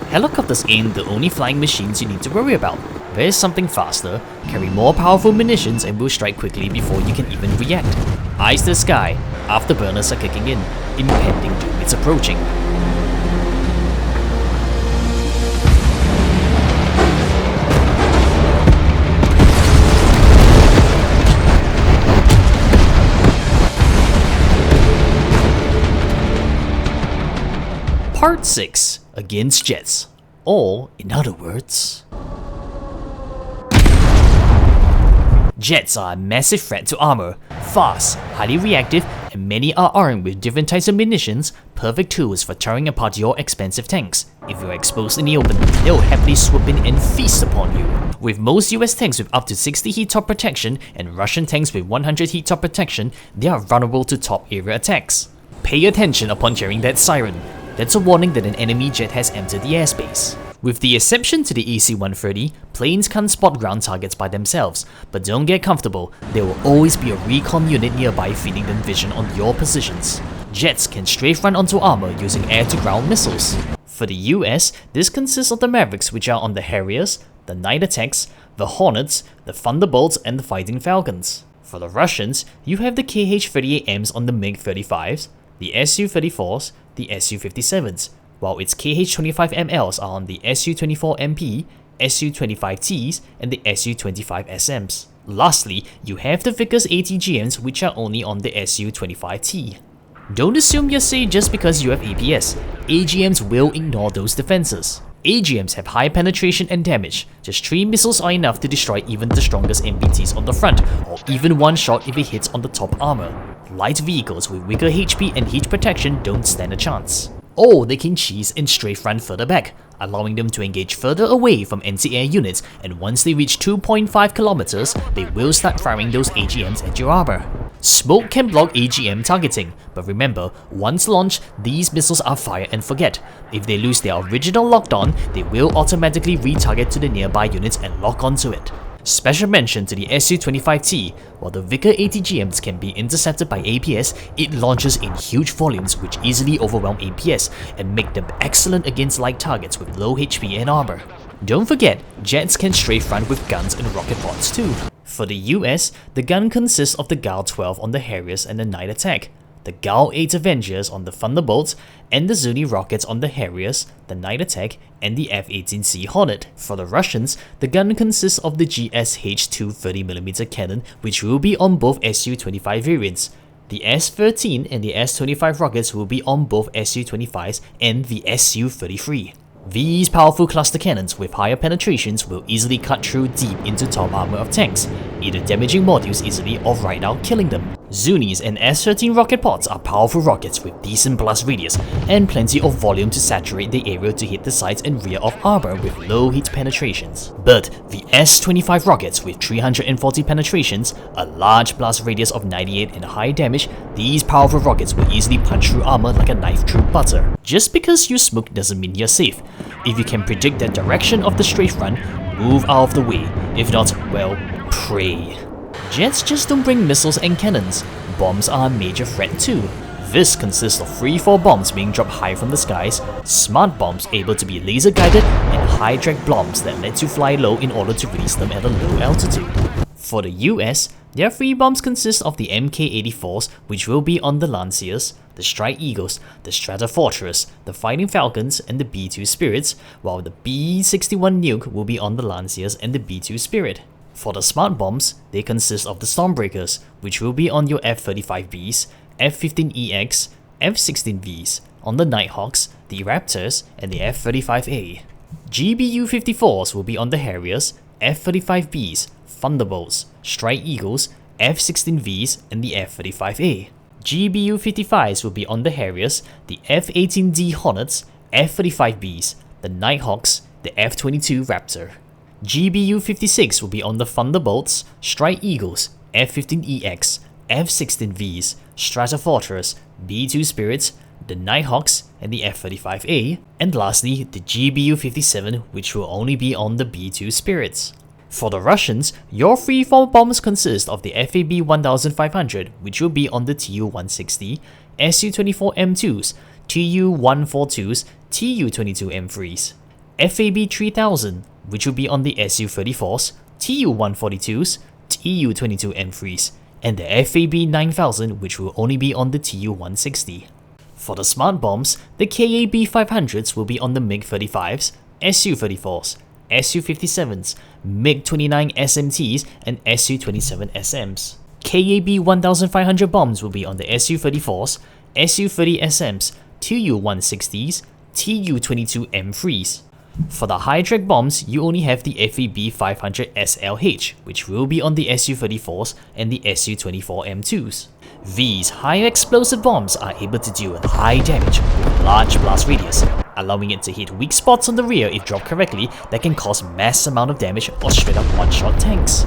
Helicopters ain't the only flying machines you need to worry about. There's something faster, carry more powerful munitions, and will strike quickly before you can even react. Eyes to the sky, afterburners are kicking in, impending doom is approaching. Part 6. Against jets. Or, in other words, jets are a massive threat to armor, fast, highly reactive, and many are armed with different types of munitions, perfect tools for tearing apart your expensive tanks. If you're exposed in the open, they'll happily swoop in and feast upon you. With most US tanks with up to 60 heat top protection and Russian tanks with 100 heat top protection, they are vulnerable to top area attacks. Pay attention upon hearing that siren. That's a warning that an enemy jet has entered the airspace. With the exception to the AC-130, planes can't spot ground targets by themselves, but don't get comfortable, there will always be a recon unit nearby feeding them vision on your positions. Jets can strafe run onto armor using air-to-ground missiles. For the US, this consists of the Mavericks, which are on the Harriers, the Night Attacks, the Hornets, the Thunderbolts, and the Fighting Falcons. For the Russians, you have the KH-38Ms on the MiG-35s, the Su-34s, the Su-57s, while its KH-25MLs are on the Su-24MP, Su-25Ts, and the Su-25SMs. Lastly, you have the Vickers ATGMs, which are only on the Su-25T. Don't assume you're safe just because you have APS. AGMs will ignore those defenses. AGMs have high penetration and damage. Just 3 missiles are enough to destroy even the strongest MBTs on the front, or even one shot if it hits on the top armor. Light vehicles with weaker HP and heat protection don't stand a chance. Or they can cheese and strafe run further back, allowing them to engage further away from anti-air units, and once they reach 2.5 kilometers, they will start firing those AGMs at your armor. Smoke can block AGM targeting, but remember, once launched, these missiles are fire and forget. If they lose their original lockdown, they will automatically retarget to the nearby units and lock onto it. Special mention to the Su-25T, while the Vickers ATGMs can be intercepted by APS, it launches in huge volumes which easily overwhelm APS and make them excellent against light targets with low HP and armor. Don't forget, jets can strafe run with guns and rocket pods too. For the US, the gun consists of the GAL-12 on the Harriers and the Night Attack, the GAL-8 Avengers on the Thunderbolts, and the Zuni rockets on the Harriers, the Night Attack, and the F-18C Hornet. For the Russians, the gun consists of the GSH-2 30mm cannon, which will be on both Su-25 variants. The S-13 and the S-25 rockets will be on both Su-25s and the Su-33. These powerful cluster cannons with higher penetrations will easily cut through deep into top armor of tanks, either damaging modules easily or right out killing them. Zunis and S-13 rocket pods are powerful rockets with decent blast radius and plenty of volume to saturate the area to hit the sides and rear of armor with low heat penetrations. But the S-25 rockets with 340 penetrations, a large blast radius of 98 and high damage, these powerful rockets will easily punch through armor like a knife through butter. Just because you smoke doesn't mean you're safe. If you can predict the direction of the strafe run, move out of the way. If not, well, pray. Jets just don't bring missiles and cannons. Bombs are a major threat too. This consists of 3-4 bombs being dropped high from the skies, smart bombs able to be laser guided, and high drag bombs that let you fly low in order to release them at a low altitude. For the US, their 3 bombs consist of the Mk-84s, which will be on the Lanciers, the Strike Eagles, the Stratofortress, the Fighting Falcons, and the B-2 Spirits, while the B-61 nuke will be on the Lanciers and the B-2 Spirit. For the smart bombs, they consist of the Stormbreakers, which will be on your F-35Bs, F-15EX, F-16Vs, on the Nighthawks, the Raptors, and the F-35A. GBU-54s will be on the Harriers, F-35Bs, Thunderbolts, Strike Eagles, F-16Vs, and the F-35A. GBU-55s will be on the Harriers, the F-18D Hornets, F-35Bs, the Nighthawks, the F-22 Raptor. GBU-56 will be on the Thunderbolts, Strike Eagles, F-15EX, F-16Vs, Stratofortress, B-2 Spirits, the Nighthawks, and the F-35A, and lastly the GBU-57, which will only be on the B-2 Spirits. For the Russians, your free-fall bombs consist of the FAB-1500, which will be on the Tu-160, Su-24M2s, Tu-142s, Tu-22M3s. FAB 3000, which will be on the Su-34s, Tu-142s, Tu-22 M3s, and the FAB 9000, which will only be on the Tu-160. For the smart bombs, the KAB 500s will be on the MiG-35s, Su-34s, Su-57s, MiG-29 SMTs, and Su-27 SMs. KAB 1500 bombs will be on the Su-34s, Su-30 SMs, Tu-160s, Tu-22 M3s. For the high-drag bombs, you only have the FAB 500 SLH, which will be on the Su-34s and the Su-24 M2s. These higher explosive bombs are able to deal with high damage with large blast radius, allowing it to hit weak spots on the rear if dropped correctly that can cause mass amount of damage or straight up one-shot tanks.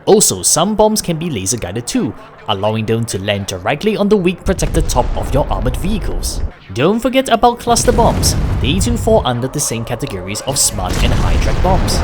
Also, some bombs can be laser guided too, allowing them to land directly on the weak protected top of your armored vehicles. Don't forget about cluster bombs, they too fall under the same categories of smart and high drag bombs.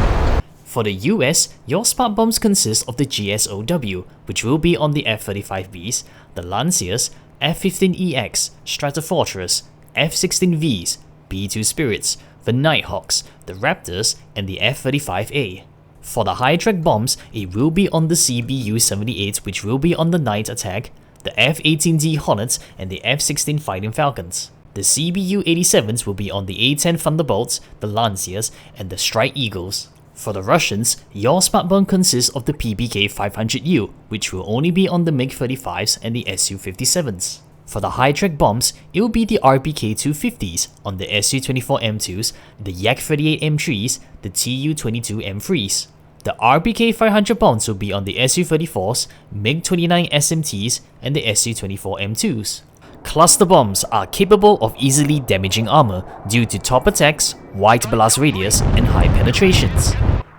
For the US, your smart bombs consist of the GSOW, which will be on the F-35Bs, the Lanciers, F-15EX, Stratofortress, F-16Vs, B-2 Spirits, the Nighthawks, the Raptors, and the F-35A. For the high drag bombs, it will be on the CBU-78, which will be on the Night Attack, the F-18D Hornets, and the F-16 Fighting Falcons. The CBU-87s will be on the A-10 Thunderbolts, the Lanciers, and the Strike Eagles. For the Russians, your smart bomb consists of the PPK-500U, which will only be on the MiG-35s and the Su-57s. For the high drag bombs, it will be the RPK-250s on the Su-24 M2s, the Yak-38 M3s, the Tu-22 M3s. The RPK-500 bombs will be on the Su-34s, MiG-29 SMTs, and the Su-24 M2s. Cluster bombs are capable of easily damaging armor due to top attacks, wide blast radius, and high penetrations.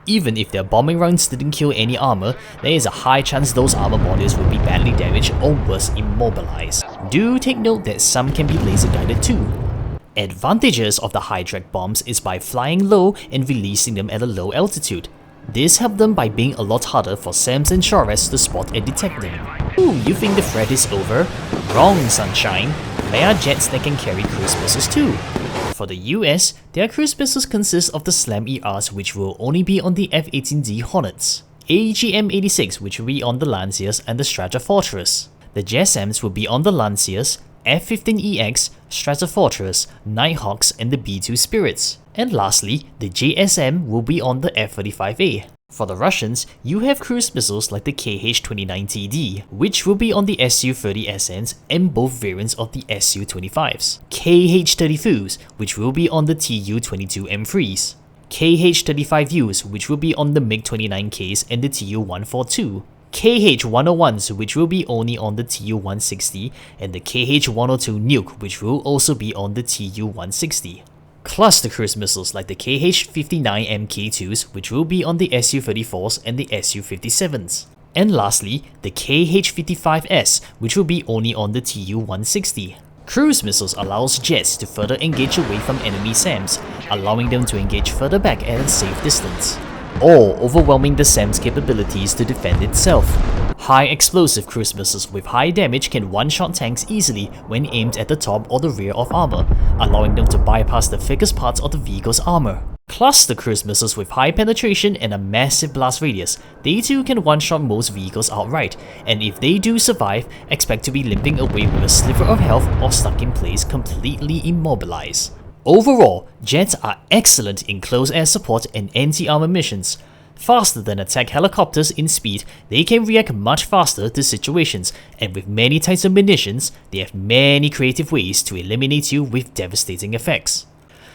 Even if their bombing rounds didn't kill any armor, there is a high chance those armor modules will be badly damaged or worse, immobilized. Do take note that some can be laser guided too. Advantages of the high drag bombs is by flying low and releasing them at a low altitude. This helps them by being a lot harder for SAMs and SHORADs to spot and detect them. Ooh, you think the threat is over? Wrong, sunshine. There are jets that can carry cruise missiles too. For the US, their cruise missiles consist of the SLAM-ERs, which will only be on the F-18D Hornets, AGM-86, which will be on the Lanciers and the Stratofortress. The JSMs will be on the Lanciers, F-15EX, Stratofortress, Nighthawks, and the B-2 Spirits. And lastly, the JSM will be on the F-35A. For the Russians, you have cruise missiles like the KH-29TD, which will be on the Su-30SNs and both variants of the Su-25s, KH-32s, which will be on the Tu-22 M3s, KH-35Us, which will be on the MiG-29Ks and the Tu-142, KH-101s, which will be only on the Tu-160, and the KH-102 Nuke, which will also be on the Tu-160. Cluster cruise missiles like the KH-59 MK2s, which will be on the Su-34s and the Su-57s. And lastly, the KH-55S, which will be only on the Tu-160. Cruise missiles allows jets to further engage away from enemy SAMs, allowing them to engage further back at a safe distance, or overwhelming the SAM's capabilities to defend itself. High explosive cruise missiles with high damage can one-shot tanks easily when aimed at the top or the rear of armor, allowing them to bypass the thickest parts of the vehicle's armor. Cluster cruise missiles with high penetration and a massive blast radius, they too can one-shot most vehicles outright, and if they do survive, expect to be limping away with a sliver of health or stuck in place completely immobilized. Overall, jets are excellent in close air support and anti-armor missions. Faster than attack helicopters in speed, they can react much faster to situations, and with many types of munitions, they have many creative ways to eliminate you with devastating effects.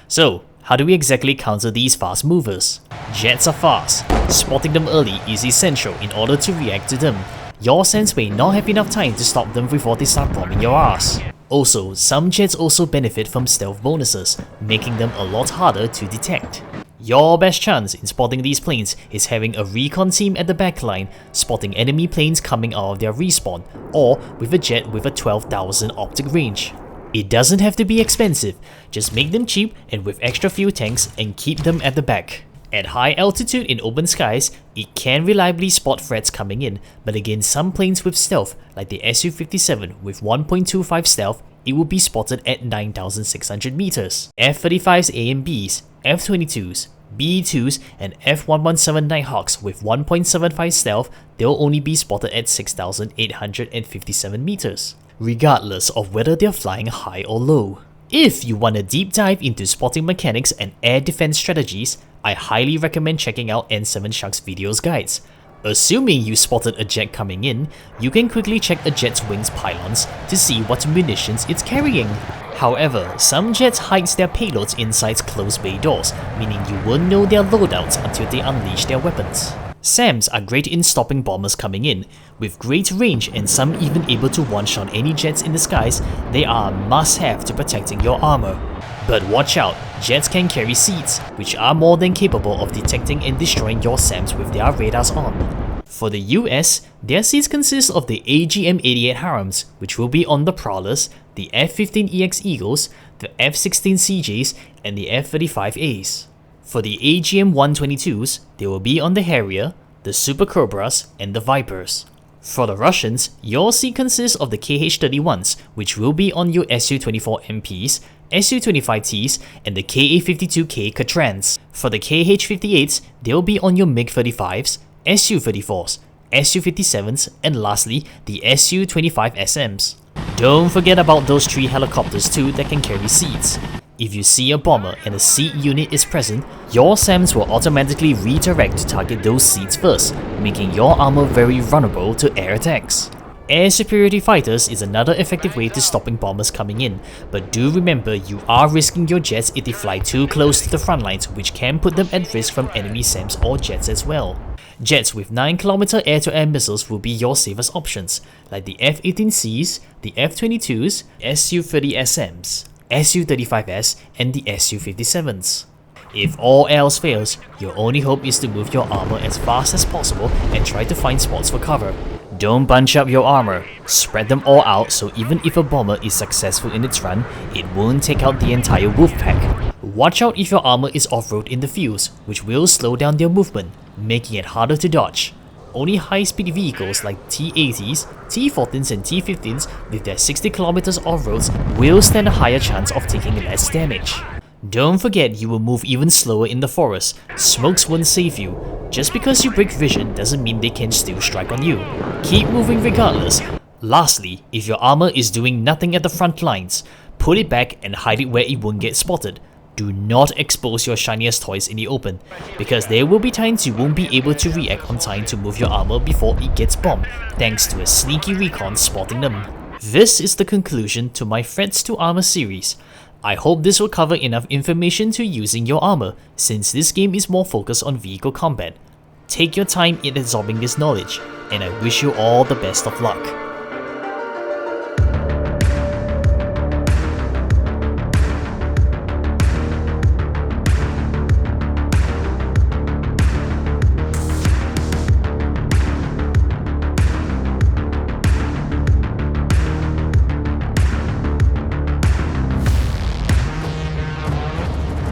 So, how do we exactly counter these fast movers? Jets are fast. Spotting them early is essential in order to react to them. Your SAMs may not have enough time to stop them before they start bombing your ass. Also, some jets also benefit from stealth bonuses, making them a lot harder to detect. Your best chance in spotting these planes is having a recon team at the backline, spotting enemy planes coming out of their respawn, or with a jet with a 12,000 optic range. It doesn't have to be expensive, just make them cheap and with extra fuel tanks and keep them at the back. At high altitude in open skies, it can reliably spot threats coming in, but against some planes with stealth, like the Su-57 with 1.25 stealth, it will be spotted at 9,600 meters. F-35's A and Bs, F-22s, B-2s, and F-1117 Nighthawks with 1.75 stealth, they'll only be spotted at 6,857 meters, regardless of whether they're flying high or low. If you want a deep dive into spotting mechanics and air defense strategies, I highly recommend checking out N7 Shark's videos guides. Assuming you spotted a jet coming in, you can quickly check a jet's wings pylons to see what munitions it's carrying. However, some jets hide their payloads inside closed bay doors, meaning you won't know their loadouts until they unleash their weapons. SAMs are great in stopping bombers coming in. With great range and some even able to one-shot any jets in the skies, they are a must-have to protecting your armor. But watch out, jets can carry seeds, which are more than capable of detecting and destroying your SAMs with their radars on. For the US, their seeds consist of the AGM-88 Harams, which will be on the Prowlers, the F-15EX Eagles, the F-16 CJs, and the F-35As. For the AGM-122s, they will be on the Harrier, the Super Cobras, and the Vipers. For the Russians, your seed consists of the KH-31s, which will be on your Su-24MPs, Su-25Ts, and the Ka-52K Katrans. For the KH-58s, they'll be on your MiG-35s, Su-34s, Su-57s, and lastly, the Su-25SMs. Don't forget about those 3 helicopters too that can carry seeds. If you see a bomber and a seed unit is present, your SAMs will automatically redirect to target those seeds first, making your armor very vulnerable to air attacks. Air superiority fighters is another effective way to stopping bombers coming in, but do remember you are risking your jets if they fly too close to the front lines, which can put them at risk from enemy SAMs or jets as well. Jets with 9km air-to-air missiles will be your safest options, like the F-18Cs, the F-22s, Su-30SMs, Su-35S, and the Su-57s. If all else fails, your only hope is to move your armor as fast as possible and try to find spots for cover. Don't bunch up your armor, spread them all out so even if a bomber is successful in its run, it won't take out the entire wolf pack. Watch out if your armor is off-road in the fields, which will slow down their movement, making it harder to dodge. Only high-speed vehicles like T-80s, T-14s and T-15s with their 60km off-roads will stand a higher chance of taking less damage. Don't forget you will move even slower in the forest, smokes won't save you. Just because you break vision doesn't mean they can still strike on you. Keep moving regardless. Lastly, if your armor is doing nothing at the front lines, put it back and hide it where it won't get spotted. Do not expose your shiniest toys in the open, because there will be times you won't be able to react on time to move your armor before it gets bombed, thanks to a sneaky recon spotting them. This is the conclusion to my Threats to Armor series. I hope this will cover enough information to using your armor, since this game is more focused on vehicle combat. Take your time in absorbing this knowledge, and I wish you all the best of luck.